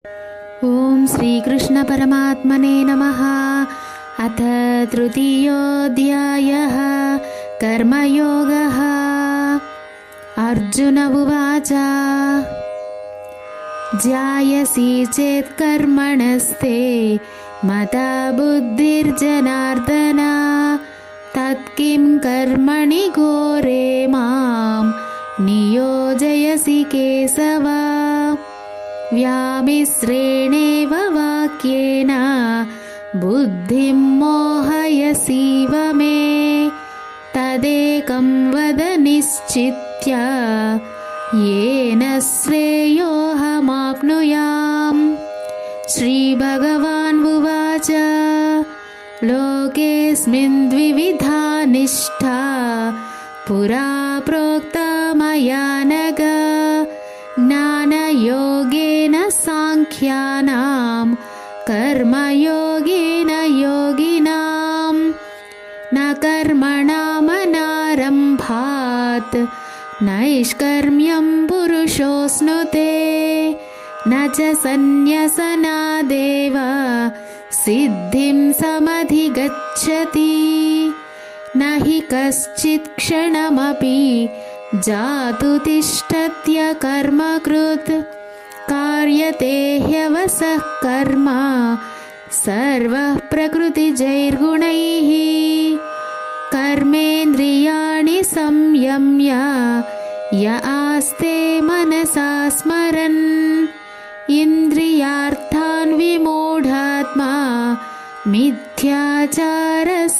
ओम श्रीकृष्ण परमात्मने नमः। अथ तृतीयोऽध्यायः कर्मयोगः। अर्जुन उवाच ध्यायसि चेत् कर्मणस्ते मता बुद्धिर्जनार्दन तत्किं कर्मणि घोरे मां नियोजयसि केशव। व्यामिश्रेणेव वाक्येन बुद्धिं मोहयसीव मे तदेकं वद निश्चित्य येन श्रेयोऽहमाप्नुयाम्। श्रीभगवान् उवाच लोकेऽस्मिन् द्विविधा निष्ठा पुरा प्रोक्ता मया नघ। ज्ञानयोगेन साङ्ख्यानां कर्मयोगेन योगिनां। न कर्मणामनारम्भात् नैष्कर्म्यं पुरुषोऽश्नुते न च सन्न्यसनादेव सिद्धिं समधिगच्छति। न हि कश्चित् क्षणमपि जातु तिष्ठत्य कर्मकृत् कार्यते ह्यवसः कर्म सर्वः प्रकृतिजैर्गुणैः। कर्मेन्द्रियाणि संयम्य य आस्ते मनसा स्मरन् इन्द्रियार्थान् विमूढात्मा मिथ्याचारः स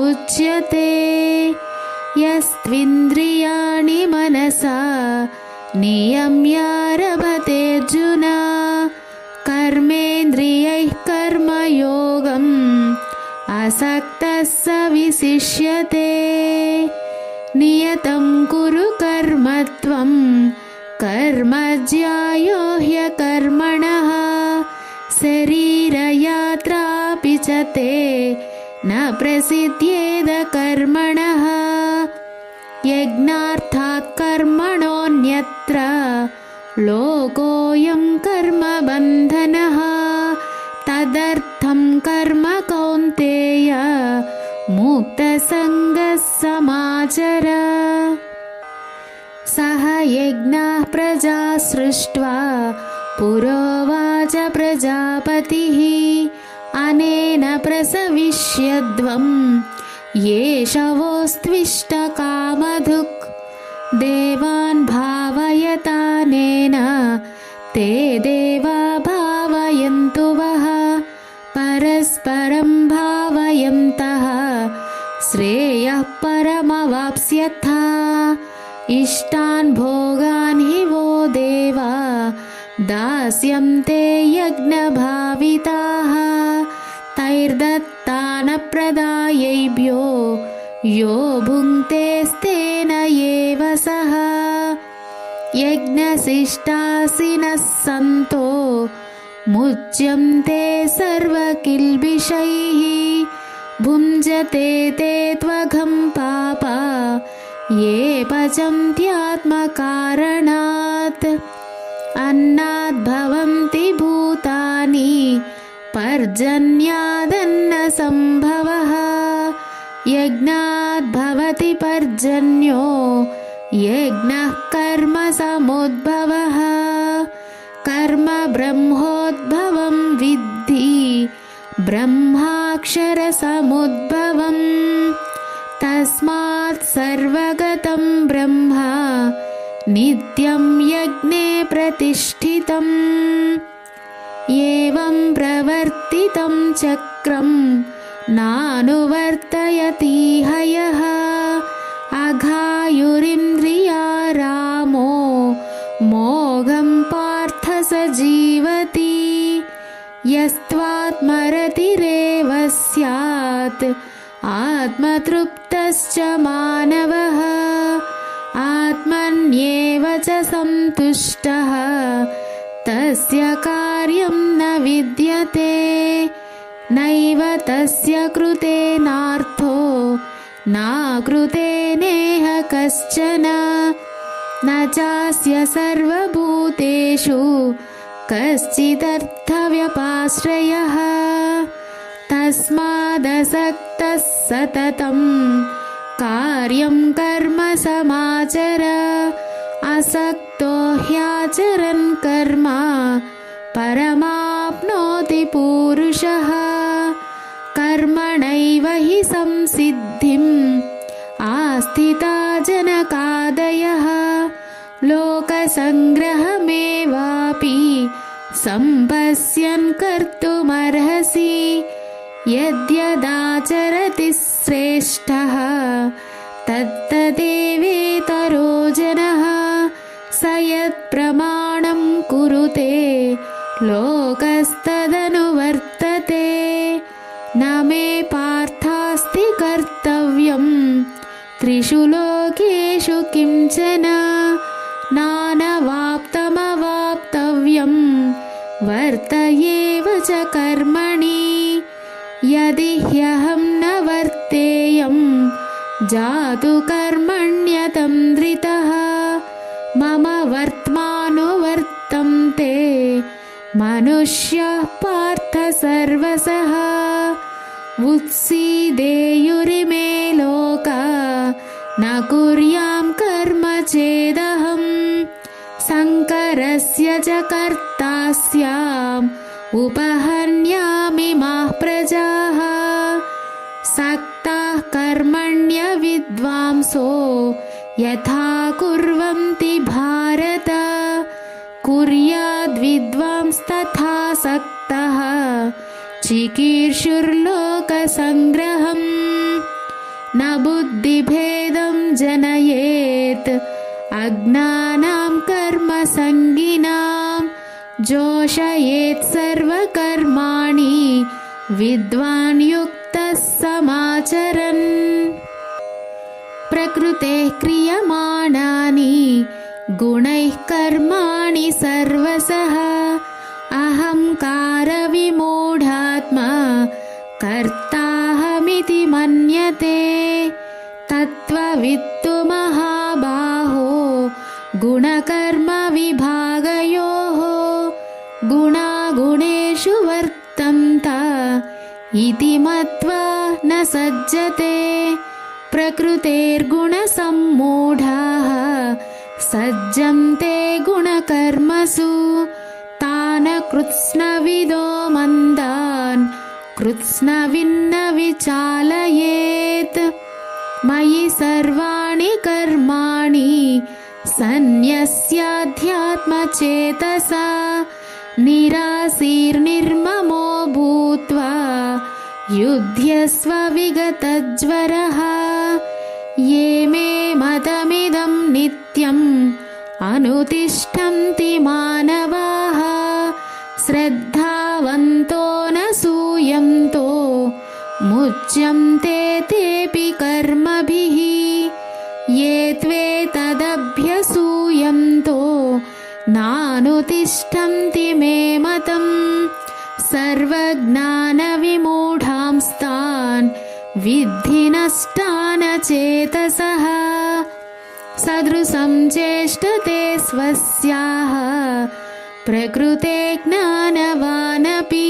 उच्यते। यस्त्विन्द्रियाणि मनसा नियम्यारभतेऽर्जुन कर्मेन्द्रियैः कर्मयोगम् असक्तः स विशिष्यते। नियतं कुरु कर्म त्वं कर्म ज्यायो ह्यकर्मणः शरीरयात्रापि च ते न प्रसिद्ध्येद कर्मणः। यज्ञार्थात् कर्मणोऽन्यत्र लोकोऽयं कर्मबन्धनः। तदर्थं कर्म कौन्तेय मुक्तसङ्गः समाचर। सह यज्ञः प्रजा सृष्ट्वा पुरोवाच प्रजापतिः अनेन प्रसविष्यध्वं येषवोऽस्त्विष्टकामधुक्। देवान् भावयतानेन ते देवा भावयन्तु वः परस्परं भावयन्तः श्रेयः परमवाप्स्यथ। इष्टान् भोगान् हि वो देवा दास्यन्ते यज्ञभाविताः तैर्दत्तानप्रदायैभ्यो यो भुङ्क्तेस्तेन एव सः। यज्ञशिष्टासिनः सन्तो मुच्यन्ते सर्वकिल्बिषैः भुञ्जते ते त्वघं पापा ये पचन्त्यात्मकारणात्। अन्नाद् भवन्ति भूतानि पर्जन्यादन्नसम्भवः यज्ञाद् भवति पर्जन्यो यज्ञः कर्म समुद्भवः। कर्म ब्रह्मोद्भवं विद्धि ब्रह्माक्षरसमुद्भवम् तस्मात् सर्वगतं ब्रह्म नित्यं यज्ञे प्रतिष्ठितम्। एवं प्रवर्तितं चक्रं नानुवर्तयति हयः अघायुरिन्द्रिया रामो मोघं पार्थ स जीवति। यस्त्वात्मरतिरेव स्यात् आत्मतृप्तश्च मानवः आत्मन्येव च सन्तुष्टः तस्य कार्यं न विद्यते। नैव तस्य कृतेनार्थो नाकृतेनेह कश्चन न चास्य सर्वभूतेषु कश्चिदर्थव्यपाश्रयः तस्मादसक्तः सततं कार्यं कर्म समाचर असक्तो ह्याचरन् कर्म परमाप्नोति पूरुषः कर्मणैव हि संसिद्धिम् आस्थिता जनकादयः लोकसङ्ग्रहमेवापि सम्पश्यन् कर्तुमर्हसि यद्यदाचरति श्रेष्ठः तत्तदेवेतरो जनः स यत्प्रमाणं कुरुते लोकस्तदनुवर्तते न मे पार्थास्ति कर्तव्यं त्रिषु लोकेषु किंचन नानवाप्तमवाप्तव्यं वर्तयेव च कर्मणि यदि ह्यहं न वर्तेयं जातु कर्मण्यतन्द्रितः मम वर्त्मानुवर्तन्ते मनुष्याः पार्थ सर्वशः उत्सीदेयुरिमे लोका न कुर्यां कर्म चेदहं शङ्करस्य च कर्ता स्याम् उपहन्यामि माः प्रजाः सक्ताः कर्मण्य विद्वांसो यथा कुर्वन्ति भारत कुर्याद्विद्वांस्तथा सक्तः चिकीर्षुर्लोकसङ्ग्रहम् न बुद्धिभेदं जनयेत् अज्ञानां कर्मसङ्गिनां जोषयेत् सर्वकर्माणि विद्वान् युक्तः समाचरन् प्रकृतेः क्रियमाणानि गुणैः कर्माणि सर्वशः अहङ्कारविमूढात्मा कर्ताहमिति मन्यते तत्त्ववित्तु महाबाहो गुणकर्मविभागयोः गुणागुणेषु वर्तन्त इति मत्वा न सज्जते प्रकृतेर्गुणसम्मूढाः सज्जन्ते गुणकर्मसु तान् कृत्स्नविदो मन्दान् कृत्स्नविन्न विचालयेत् मयि सर्वाणि कर्माणि सन्न्यस्याध्यात्मचेतसा निराशीर्निर्ममो भूत्वा युध्यस्व विगतज्वरः ये मे मतमिदं नित्यम् अनुतिष्ठन्ति मानवाः श्रद्धावन्तो न सूयन्तो मुच्यन्ते तेऽपि कर्मभिः ये त्वेतदभ्यसूयन्तो नानुतिष्ठन्ति मे मतम् सर्वज्ञानविमूढांस्तान् विद्धि नष्टान् चेतसः सदृशं चेष्टते स्वस्याः प्रकृते ज्ञानवानपि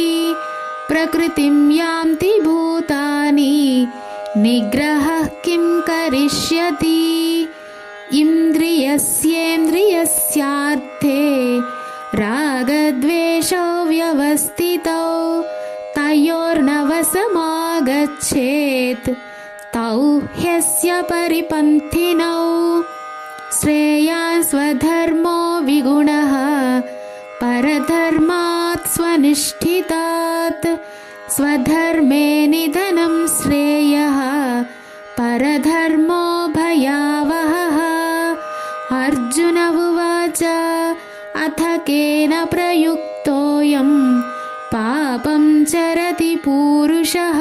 प्रकृतिं यान्ति भूतानि निग्रहः किं करिष्यति इन्द्रियस्येन्द्रियस्यार्थे रागद्वेषौ व्यवस्थितौ तयोर्नवसमागच्छेत् तौ ह्यस्य परिपन्थिनौ श्रेयान् स्वधर्मो विगुणः परधर्मात् स्वनिष्ठितात् स्वधर्मे निधनं श्रेयः परधर्मो भयावहः अर्जुन उवाच अथ केन प्रयुक्तोऽयं पापं चरति पूरुषः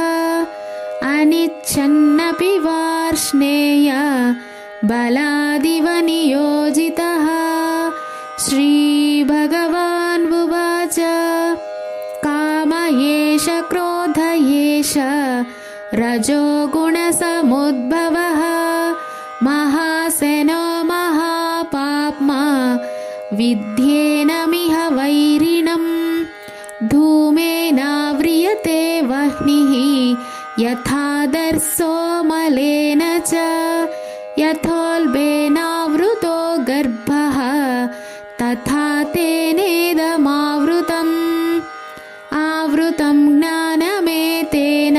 अनिच्छन्नपि वार्ष्णेय बलादिव नियोजितः श्रीभगवान् उवाच काम एष क्रोध एष रजोगुणसमुद्भवः महासेनो महापाप्मा विद्येनमिह वैरिणम् धूमेनाव्रियते वह्निः यथादर्शो मलेन च यथोल्बेनावृतो गर्भः तथा तेनेदमावृतम् आवृतं ज्ञानमेतेन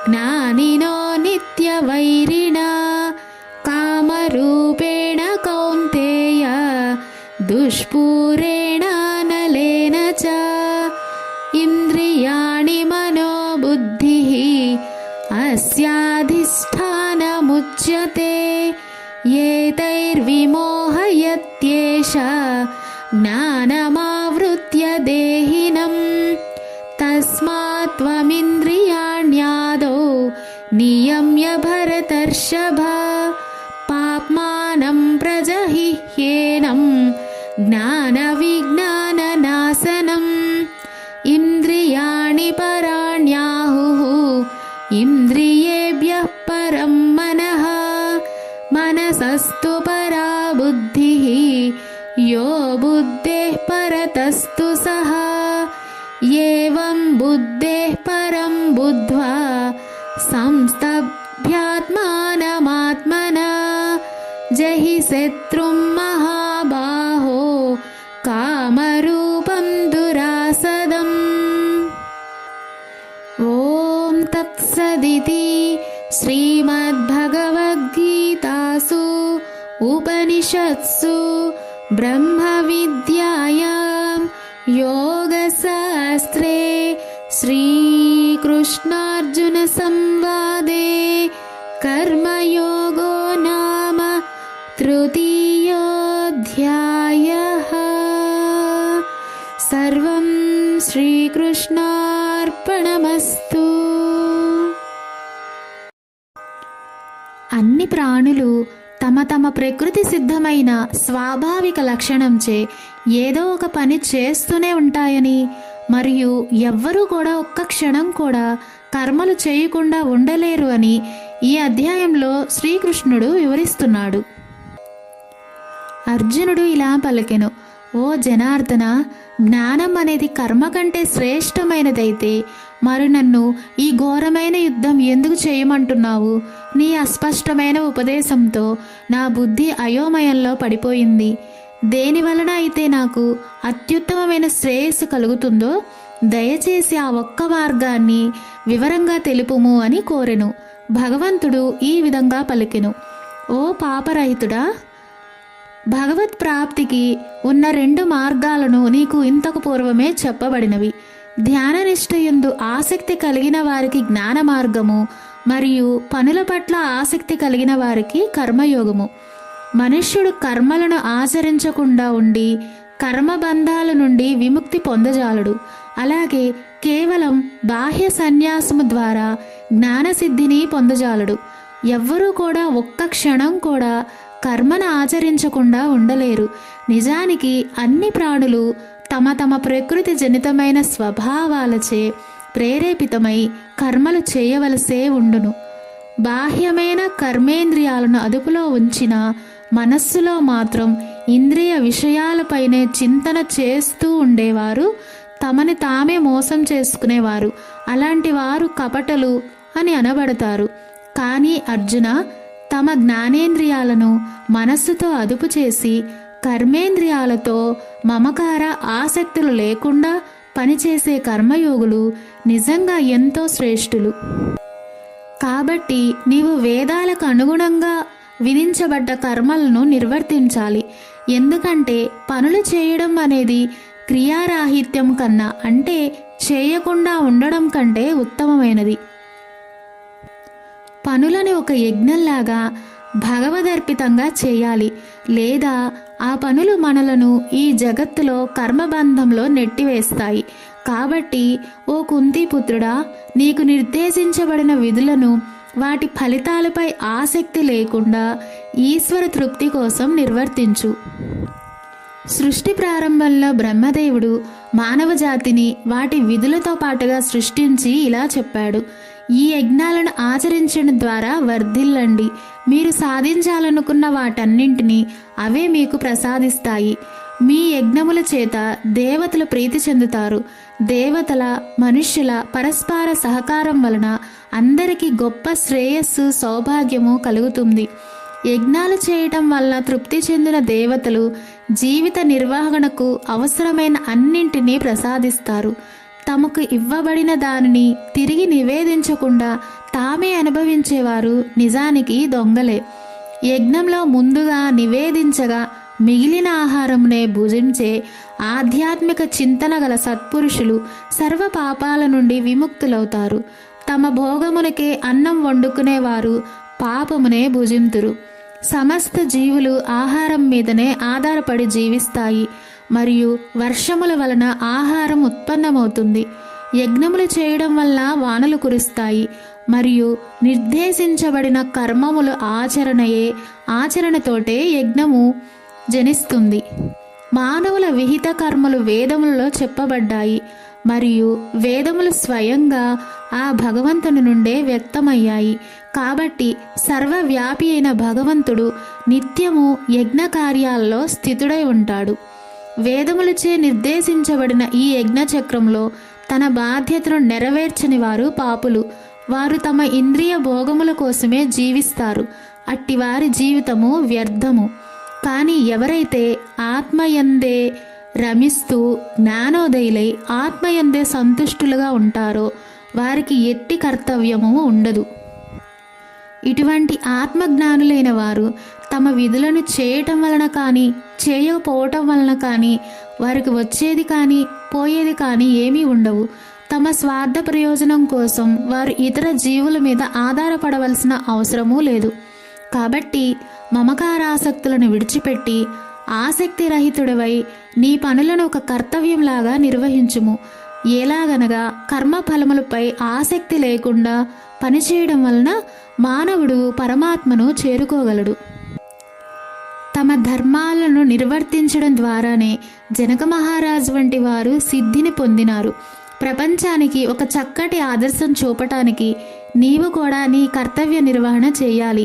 ज्ञानिनो नित्यवैरिणा कामरूपेण कौन्तेय दुष्पूरेण नलेन च इन्द्रियाणि मनोबुद्धिः अस्याधिष्ठानमुच्यते एतैर्विमोहयत्येष ज्ञानमावृत्य देहिनम् तस्मात् त्वमिन्द्रियाण्यादौ नियम्य भरतर्षभ पाप्मानं प्रजहिह्येनं ज्ञानविज्ञाननाशनम् इन्द्रियाणि पराण्याहुः इन्द्रियेभ्यः परं मनः मनसस्तु परा बुद्धिः यो बुद्धेः परतस्तु सः एवं बुद्धेः परं बुद्ध्वा संस्तभ्यात्मानमात्मना जहि शत्रुं महाबाहो कामरूपं दुरासदम्। ॐ तत्सदिति श्रीमद्भगवद्गीतासु उपनिषत्सु ब्रह्मविद्यायां योगशास्त्रे श्रीकृष्णार्जुनसंवादे कर्मयोगो नाम तृतीयोऽध्यायः। सर्वं శ్రీకృష్ణార్పణమస్తు। అన్ని ప్రాణులు తమ తమ ప్రకృతి సిద్ధమైన స్వాభావిక లక్షణంచే ఏదో ఒక పని చేస్తూనే ఉంటాయని, మరియు ఎవ్వరూ కూడా ఒక్క క్షణం కూడా కర్మలు చేయకుండా ఉండలేరు అని ఈ అధ్యాయంలో శ్రీకృష్ణుడు వివరిస్తున్నాడు. అర్జునుడు ఇలా పలికెను, ఓ జనార్దన, జ్ఞానం అనేది కర్మ కంటే శ్రేష్టమైనదైతే మరి నన్ను ఈ ఘోరమైన యుద్ధం ఎందుకు చేయమంటున్నావు? నీ అస్పష్టమైన ఉపదేశంతో నా బుద్ధి అయోమయంలో పడిపోయింది. దేని వలన అయితే నాకు అత్యుత్తమమైన శ్రేయస్సు కలుగుతుందో దయచేసి ఆ ఒక్క మార్గాన్ని వివరంగా తెలుపుము అని కోరెను. భగవంతుడు ఈ విధంగా పలికెను, ఓ పాపరహితుడా, భగవత్ ప్రాప్తికి ఉన్న 2 మార్గాలను నీకు ఇంతకు పూర్వమే చెప్పబడినవి. ధ్యాననిష్ఠయందు ఆసక్తి కలిగిన వారికి జ్ఞాన మార్గము, మరియు పనుల పట్ల ఆసక్తి కలిగిన వారికి కర్మయోగము. మనుష్యుడు కర్మలను ఆచరించకుండా ఉండి కర్మబంధాల నుండి విముక్తి పొందజాలడు. అలాగే కేవలం బాహ్య సన్యాసము ద్వారా జ్ఞానసిద్ధిని పొందజాలడు. ఎవ్వరూ కూడా ఒక్క క్షణం కూడా కర్మను ఆచరించకుండా ఉండలేరు. నిజానికి అన్ని ప్రాణులు తమ తమ ప్రకృతి జనితమైన స్వభావాలచే ప్రేరేపితమై కర్మలు చేయవలసే ఉండును. బాహ్యమైన కర్మేంద్రియాలను అదుపులో ఉంచిన మనస్సులో మాత్రం ఇంద్రియ విషయాలపైనే చింతన చేస్తూ ఉండేవారు తమని తామే మోసం చేసుకునేవారు. అలాంటి వారు కపటలు అని అనబడతారు. కానీ అర్జున, తమ జ్ఞానేంద్రియాలను మనస్సుతో అదుపు చేసి కర్మేంద్రియాలతో మమకార ఆసక్తులు లేకుండా పనిచేసే కర్మయోగులు నిజంగా ఎంతో శ్రేష్ఠులు. కాబట్టి నీవు వేదాలకు అనుగుణంగా విధించబడ్డ కర్మలను నిర్వర్తించాలి. ఎందుకంటే పనులు చేయడం అనేది క్రియారాహిత్యం కన్నా, అంటే చేయకుండా ఉండడం కంటే ఉత్తమమైనది. పనులను ఒక యజ్ఞంలాగా భగవదర్పితంగా చేయాలి, లేదా ఆ పనులు మనలను ఈ జగత్తులో కర్మబంధంలో నెట్టివేస్తాయి. కాబట్టి ఓ కుంతిపుత్రుడా, నీకు నిర్దేశించబడిన విధులను వాటి ఫలితాలపై ఆసక్తి లేకుండా ఈశ్వర తృప్తి కోసం నిర్వర్తించు. సృష్టి ప్రారంభంలో బ్రహ్మదేవుడు మానవ జాతిని వాటి విధులతో పాటుగా సృష్టించి ఇలా చెప్పాడు, ఈ యజ్ఞాలను ఆచరించడం ద్వారా వర్ధిల్లండి. మీరు సాధించాలనుకున్న వాటన్నింటినీ అవే మీకు ప్రసాదిస్తాయి. మీ యజ్ఞముల చేత దేవతలు ప్రీతి చెందుతారు. దేవతల మనుష్యుల పరస్పర సహకారం వలన అందరికీ గొప్ప శ్రేయస్సు సౌభాగ్యము కలుగుతుంది. యజ్ఞాలు చేయటం వల్ల తృప్తి చెందిన దేవతలు జీవిత నిర్వహణకు అవసరమైన అన్నింటినీ ప్రసాదిస్తారు. తమకు ఇవ్వబడిన దానిని తిరిగి నివేదించకుండా తామే అనుభవించేవారు నిజానికి దొంగలే. యజ్ఞంలో ముందుగా నివేదించగా మిగిలిన ఆహారమునే భుజించే ఆధ్యాత్మిక చింతన గల సత్పురుషులు సర్వ పాపాల నుండి విముక్తులవుతారు. తమ భోగమునకే అన్నం వండుకునేవారు పాపమునే భుజింతురు. సమస్త జీవులు ఆహారం మీదనే ఆధారపడి జీవిస్తాయి మరియు వర్షముల వలన ఆహారం ఉత్పన్నమవుతుంది. యజ్ఞములు చేయడం వల్ల వానలు కురుస్తాయి మరియు నిర్దేశించబడిన కర్మములు ఆచరణతోటే యజ్ఞము జనిస్తుంది. మానవుల విహిత కర్మలు వేదములలో చెప్పబడ్డాయి మరియు వేదములు స్వయంగా ఆ భగవంతుని నుండే వ్యక్తమయ్యాయి. కాబట్టి సర్వవ్యాపి అయిన భగవంతుడు నిత్యము యజ్ఞ కార్యాల్లో స్థితుడై ఉంటాడు. వేదములచే నిర్దేశించబడిన ఈ యజ్ఞ చక్రంలో తన బాధ్యతను నెరవేర్చని వారు పాపులు. వారు తమ ఇంద్రియ భోగముల కోసమే జీవిస్తారు. అట్టి వారి జీవితము వ్యర్థము. కానీ ఎవరైతే ఆత్మయందే రమిస్తూ జ్ఞానోదయులై ఆత్మయందే సంతుష్టులుగా ఉంటారో వారికి ఎట్టి కర్తవ్యము ఉండదు. ఇటువంటి ఆత్మజ్ఞానులైన వారు తమ విధులను చేయటం వలన కానీ చేయకపోవటం వలన కానీ వారికి వచ్చేది కానీ పోయేది కానీ ఏమీ ఉండవు. తమ స్వార్థ ప్రయోజనం కోసం వారు ఇతర జీవుల మీద ఆధారపడవలసిన అవసరమూ లేదు. కాబట్టి మమకారాసక్తులను విడిచిపెట్టి ఆసక్తి రహితుడవై నీ పనులను ఒక కర్తవ్యంలాగా నిర్వహించుము. ఎలాగనగా కర్మఫలములపై ఆసక్తి లేకుండా పనిచేయడం వలన మానవుడు పరమాత్మను చేరుకోగలడు. తమ ధర్మాలను నిర్వర్తించడం ద్వారానే జనక మహారాజు వంటి వారు సిద్ధిని పొందినారు. ప్రపంచానికి ఒక చక్కటి ఆదర్శం చూపటానికి నీవు కూడా నీ కర్తవ్య నిర్వహణ చేయాలి.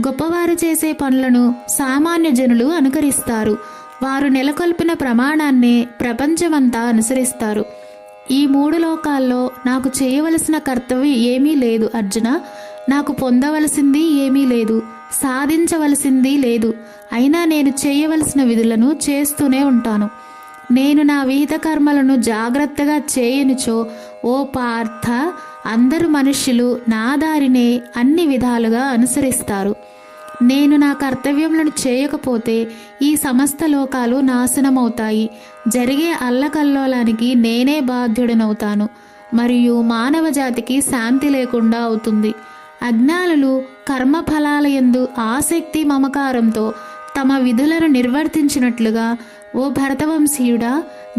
గొప్పవారు చేసే పనులను సామాన్య జనులు అనుకరిస్తారు. వారు నెలకొల్పిన ప్రమాణాన్నే ప్రపంచమంతా అనుసరిస్తారు. ఈ 3 లోకాల్లో నాకు చేయవలసిన కర్తవ్యం ఏమీ లేదు అర్జున. నాకు పొందవలసింది ఏమీ లేదు, సాధించవలసింది లేదు. అయినా నేను చేయవలసిన విధులను చేస్తూనే ఉంటాను. నేను నా విహిత కర్మలను జాగ్రత్తగా చేయనిచో ఓ పార్థ, అందరు మనుష్యులు నా దారినే అన్ని విధాలుగా అనుసరిస్తారు. నేను నా కర్తవ్యములను చేయకపోతే ఈ సమస్త లోకాలు నాశనమవుతాయి. జరిగే అల్లకల్లోలానికి నేనే బాధ్యుడనవుతాను మరియు మానవ జాతికి శాంతి లేకుండా అవుతుంది. అజ్ఞానులు కర్మఫలాల యందు ఆసక్తి మమకారంతో తమ విధులను నిర్వర్తించినట్లుగా ఓ భరతవంశీయుడా,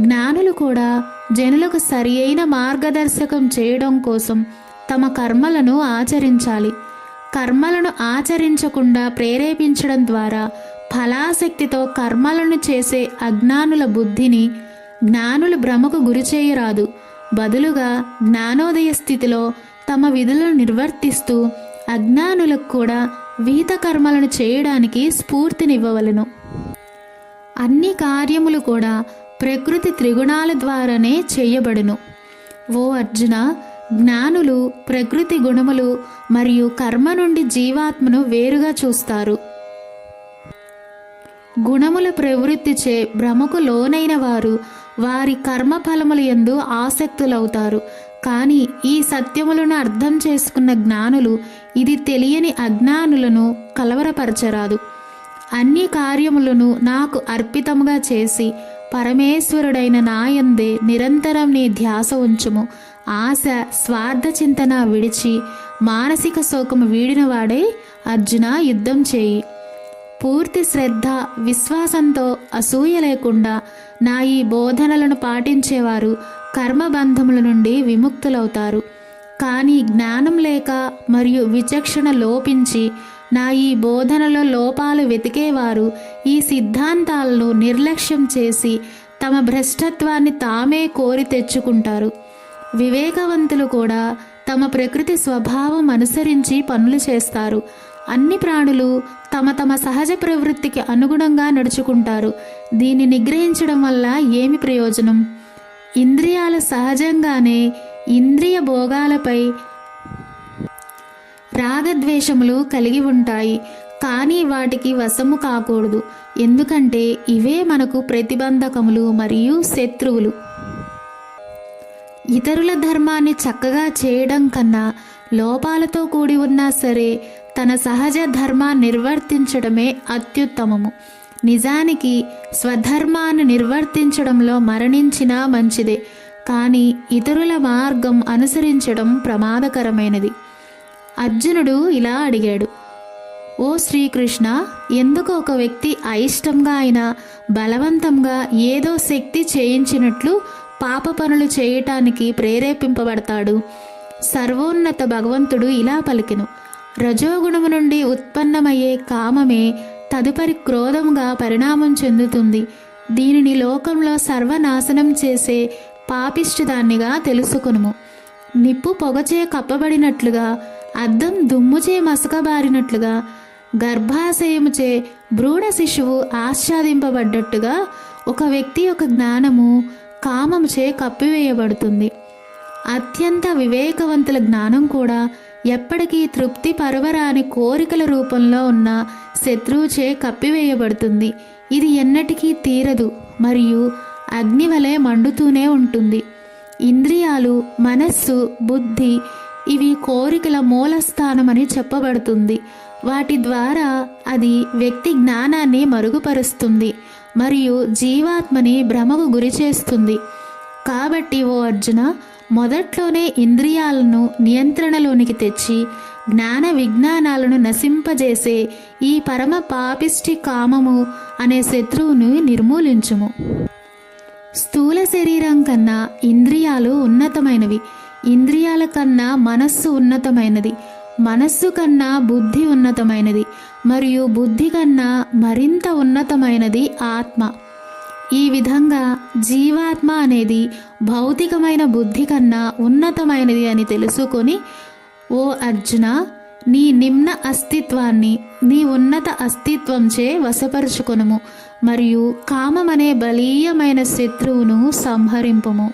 జ్ఞానులు కూడా జనులకు సరి అయిన మార్గదర్శకం చేయడం కోసం తమ కర్మలను ఆచరించాలి. కర్మలను ఆచరించకుండా ప్రేరేపించడం ద్వారా ఫలాసక్తితో కర్మలను చేసే అజ్ఞానుల బుద్ధిని జ్ఞానులు భ్రమకు గురి చేయరాదు. బదులుగా జ్ఞానోదయ స్థితిలో తమ విధులను నిర్వర్తిస్తూ అజ్ఞానులకు కూడా విహిత కర్మలను చేయడానికి స్ఫూర్తినివ్వవలెను. అన్ని కార్యములు కూడా ప్రకృతి త్రిగుణాల ద్వారానే చేయబడును. ఓ అర్జున, జ్ఞానులు ప్రకృతి గుణములు మరియు కర్మ నుండి జీవాత్మను వేరుగా చూస్తారు. గుణముల ప్రవృత్తిచే భ్రమకు లోనైన వారు వారి కర్మఫలముల యందు ఆసక్తులవుతారు. కానీ ఈ సత్యములను అర్థం చేసుకున్న జ్ఞానులు ఇది తెలియని అజ్ఞానులను కలవరపరచరాదు. అన్ని కార్యములను నాకు అర్పితముగా చేసి పరమేశ్వరుడైన నాయందే నిరంతరం నీ ధ్యాస ఉంచుము. ఆశ స్వార్థ చింతన విడిచి మానసిక శోకము వీడినవాడై అర్జున యుద్ధం చేయి. పూర్తి శ్రద్ధ విశ్వాసంతో అసూయ లేకుండా నా ఈ బోధనలను పాటించేవారు కర్మబంధముల నుండి విముక్తులవుతారు. కానీ జ్ఞానం లేక మరియు విచక్షణ లోపించి నా ఈ బోధనలో లోపాలు వెతికేవారు ఈ సిద్ధాంతాలను నిర్లక్ష్యం చేసి తమ భ్రష్టత్వాన్ని తామే కోరి తెచ్చుకుంటారు. వివేకవంతులు కూడా తమ ప్రకృతి స్వభావం అనుసరించి పనులు చేస్తారు. అన్ని ప్రాణులు తమ తమ సహజ ప్రవృత్తికి అనుగుణంగా నడుచుకుంటారు. దీన్ని నిగ్రహించడం వల్ల ఏమి ప్రయోజనం? ఇంద్రియాలు సహజంగానే ఇంద్రియ భోగాలపై రాగద్వేషములు కలిగి ఉంటాయి, కానీ వాటికి వశము కాకూడదు. ఎందుకంటే ఇవే మనకు ప్రతిబంధకములు మరియు శత్రువులు. ఇతరుల ధర్మాన్ని చక్కగా చేయడం కన్నా లోపాలతో కూడి ఉన్నా సరే తన సహజ ధర్మాన్ని నిర్వర్తించడమే అత్యుత్తమము. నిజానికి స్వధర్మాన్ని నిర్వర్తించడంలో మరణించినా మంచిదే, కానీ ఇతరుల మార్గం అనుసరించడం ప్రమాదకరమైనది. అర్జునుడు ఇలా అడిగాడు, ఓ శ్రీకృష్ణ, ఎందుకు ఒక వ్యక్తి అయిష్టంగా అయినా బలవంతంగా ఏదో శక్తి చేయించినట్లు పాప పనులు చేయటానికి ప్రేరేపింపబడతాడు? సర్వోన్నత భగవంతుడు ఇలా పలికెను, రజోగుణము నుండి ఉత్పన్నమయ్యే కామమే తదుపరి క్రోధముగా పరిణామం చెందుతుంది. దీనిని లోకంలో సర్వనాశనం చేసే పాపిష్టిదాన్నిగా తెలుసుకొనుము. నిప్పు పొగచే కప్పబడినట్లుగా, అద్దం దుమ్ముచే మసకబారినట్లుగా, గర్భాశయముచే భ్రూణ శిశువు ఆశ్చాదింపబడ్డట్టుగా ఒక వ్యక్తి యొక్క జ్ఞానము కామముచే కప్పివేయబడుతుంది. అత్యంత వివేకవంతుల జ్ఞానం కూడా ఎప్పటికీ తృప్తి పరవరాని కోరికల రూపంలో ఉన్న శత్రువుచే కప్పివేయబడుతుంది. ఇది ఎన్నటికీ తీరదు మరియు అగ్ని వలె మండుతూనే ఉంటుంది. ఇంద్రియాలు, మనస్సు, బుద్ధి ఇవి కోరికల మూలస్థానమని చెప్పబడుతుంది. వాటి ద్వారా అది వ్యక్తి జ్ఞానాన్ని మరుగుపరుస్తుంది మరియు జీవాత్మని భ్రమకు గురి చేస్తుంది. కాబట్టి ఓ అర్జున, మొదట్లోనే ఇంద్రియాలను నియంత్రణలోనికి తెచ్చి జ్ఞాన విజ్ఞానాలను నశింపజేసే ఈ పరమ పాపిష్టి కామము అనే శత్రువును నిర్మూలించుము. స్థూల శరీరం కన్నా ఇంద్రియాలు ఉన్నతమైనవి, ఇంద్రియాల కన్నా మనస్సు ఉన్నతమైనది, మనస్సు కన్నా బుద్ధి ఉన్నతమైనది మరియు బుద్ధి కన్నా మరింత ఉన్నతమైనది ఆత్మ. ఈ విధంగా జీవాత్మ అనేది భౌతికమైన బుద్ధి కన్నా ఉన్నతమైనది అని తెలుసుకొని, ఓ అర్జున, నీ నిమ్న అస్తిత్వాన్ని నీ ఉన్నత అస్తిత్వంచే వశపరుచుకొనుము మరియు కామమనే బలీయమైన శత్రువును సంహరింపుము.